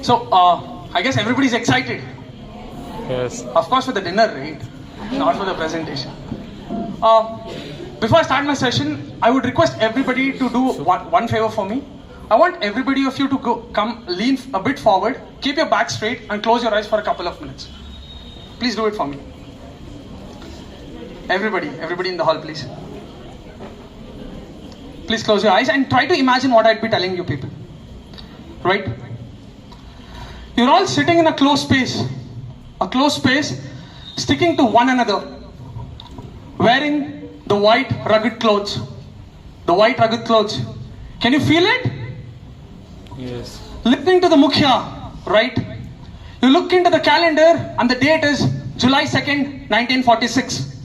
So, I guess everybody's excited. Yes. Of course, for the dinner, right? Not for the presentation. Before I start my session, I would request everybody to do one favor for me. I want everybody of you to come, lean a bit forward, keep your back straight, and close your eyes for a couple of minutes. Please do it for me. Everybody in the hall, please. Please close your eyes and try to imagine what I'd be telling you people. Right? You're all sitting in a closed space, sticking to one another, wearing the white rugged clothes. Can you feel it? Yes. Listening to the Mukhya, right? You look into the calendar and the date is July 2nd, 1946.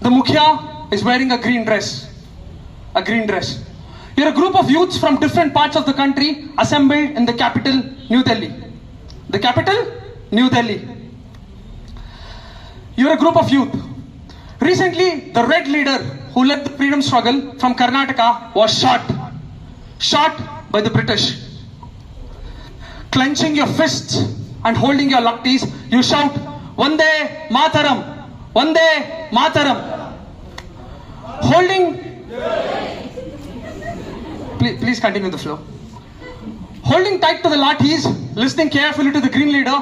The Mukhya is wearing a green dress. You're a group of youths from different parts of the country assembled in the capital, New Delhi. The capital, New Delhi. You're a group of youth. Recently, the red leader who led the freedom struggle from Karnataka was shot by the British. Clenching your fists and holding your lattis, you shout, Vande Mataram, Vande Mataram. Please continue the flow. Holding tight to the lattis, listening carefully to the green leader,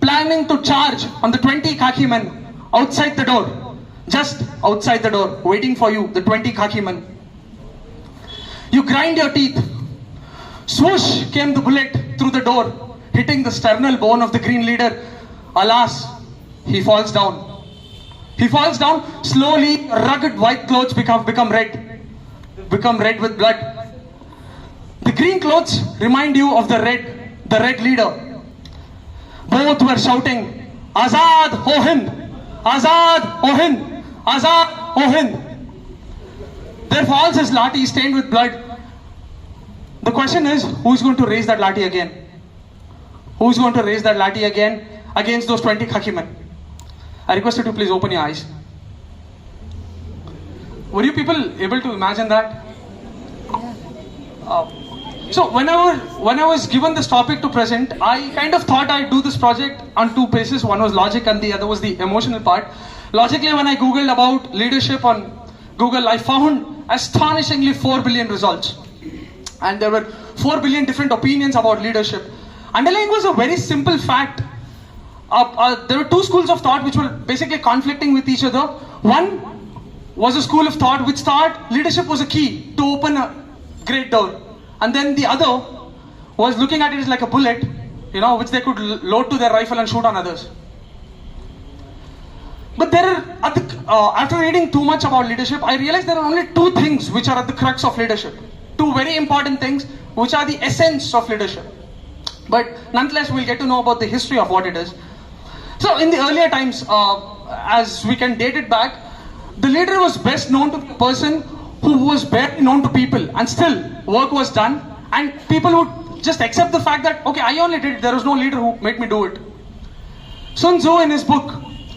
planning to charge on the 20 khaki men outside the door. Just outside the door, waiting for you, the 20 khaki men. You grind your teeth. Swoosh came the bullet through the door, hitting the sternal bone of the green leader. Alas, he falls down. Slowly, rugged white clothes become red with blood. The green clothes remind you of the red leader. Both were shouting, Azad ho Hind! Azad ho Hind! Azad ho Hind! There falls his lathi stained with blood. The question is, who's going to raise that lathi again? Who's going to raise that lathi again against those 20 khaki men? I request you to please open your eyes. Were you people able to imagine that? So when I was given this topic to present, I kind of thought I'd do this project on two bases. One was logic and the other was the emotional part. Logically, when I googled about leadership on Google, I found astonishingly 4 billion results. And there were 4 billion different opinions about leadership. Underlying was a very simple fact. There were two schools of thought which were basically conflicting with each other. One was a school of thought which thought leadership was a key to open a great door. And then the other was looking at it as like a bullet, which they could load to their rifle and shoot on others. But after reading too much about leadership, I realized there are only two things which are at the crux of leadership. Two very important things which are the essence of leadership. But nonetheless, we'll get to know about the history of what it is. So in the earlier times, as we can date it back, the leader was best known to the person who was barely known to people, and still work was done, and people would just accept the fact that, okay, I only did it, there was no leader who made me do it. Sun Tzu in his book,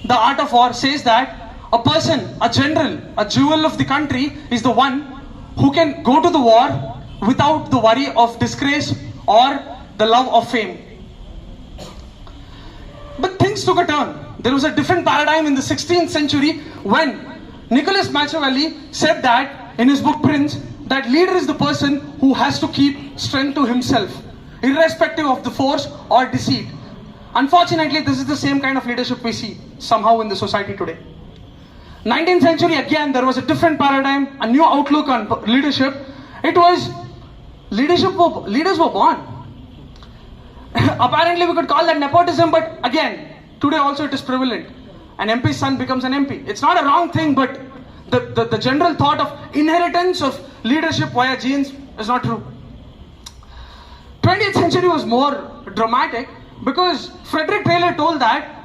The Art of War, says that a person, a general, a jewel of the country is the one who can go to the war without the worry of disgrace or the love of fame. But things took a turn. There was a different paradigm in the 16th century when Nicholas Machiavelli said that in his book Prince, that leader is the person who has to keep strength to himself, irrespective of the force or deceit. Unfortunately, this is the same kind of leadership we see somehow in the society today. 19th century, again, there was a different paradigm, a new outlook on leadership. It was leaders were born. Apparently, we could call that nepotism, but again, today also it is prevalent. An MP's son becomes an MP. It's not a wrong thing, but the general thought of inheritance of leadership via genes is not true. 20th century was more dramatic because Frederick Taylor told that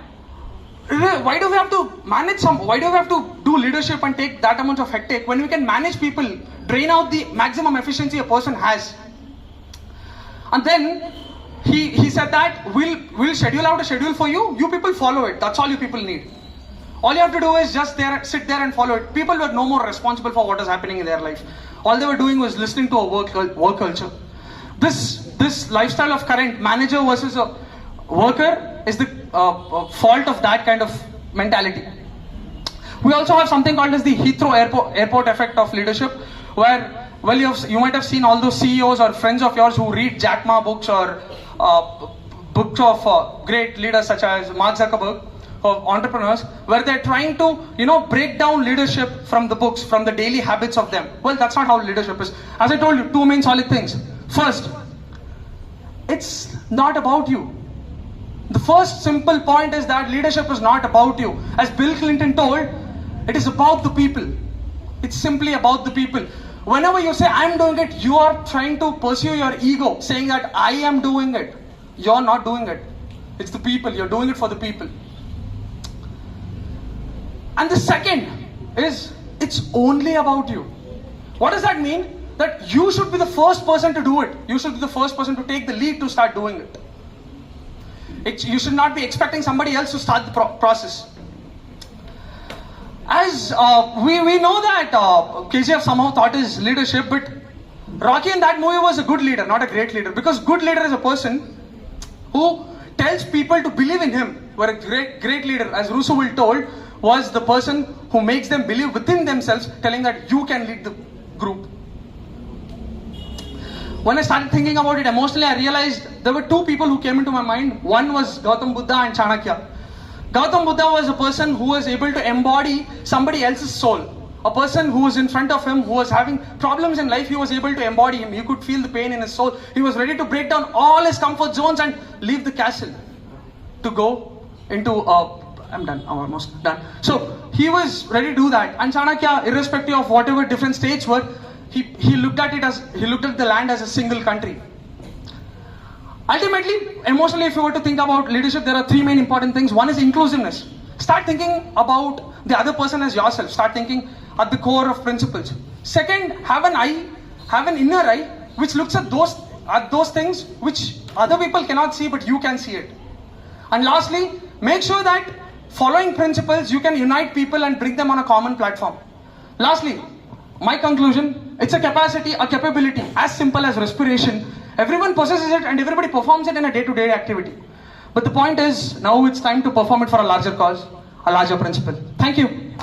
why do we have to do leadership and take that amount of hectic when we can manage people, drain out the maximum efficiency a person has. And then he said that we'll schedule out a schedule for you, you people follow it, that's all you people need. All you have to do is just sit there and follow it. People were no more responsible for what is happening in their life. All they were doing was listening to a work culture. this lifestyle of current manager versus a worker is the fault of that kind of mentality. We also have something called as the Heathrow airport effect of leadership, where, well, you might have seen all those CEOs or friends of yours who read Jack Ma books or books of great leaders such as Mark Zuckerberg, of entrepreneurs, where they're trying to, break down leadership from the books, from the daily habits of them. Well, that's not how leadership is. As I told you, two main solid things. First, it's not about you. The first simple point is that leadership is not about you. As Bill Clinton told, it is about the people. It's simply about the people. Whenever you say, I'm doing it, you are trying to pursue your ego, saying that I am doing it. You're not doing it. It's the people. You're doing it for the people. And the second is, it's only about you. What does that mean? That you should be the first person to do it. You should be the first person to take the lead to start doing it. You should not be expecting somebody else to start the process. As we know that KGF somehow thought his leadership, but Rocky in that movie was a good leader, not a great leader. Because good leader is a person who tells people to believe in him. Where a great leader, as Russo will told, was the person who makes them believe within themselves, telling that you can lead the group. When I started thinking about it emotionally, I realized there were two people who came into my mind. One was Gautam Buddha and Chanakya. Gautam Buddha was a person who was able to embody somebody else's soul. A person who was in front of him, who was having problems in life, he was able to embody him. You could feel the pain in his soul. He was ready to break down all his comfort zones and leave the castle to go into I'm done. I'm almost done. So he was ready to do that. And Chanakya, irrespective of whatever different states were, he looked at the land as a single country. Ultimately, emotionally, if you were to think about leadership, there are three main important things. One is inclusiveness. Start thinking about the other person as yourself. Start thinking at the core of principles. Second, have an inner eye which looks at those things which other people cannot see, but you can see it. And lastly, make sure that following principles, you can unite people and bring them on a common platform. Lastly, my conclusion, it's a capacity, a capability, as simple as respiration. Everyone possesses it and everybody performs it in a day-to-day activity. But the point is, now it's time to perform it for a larger cause, a larger principle. Thank you.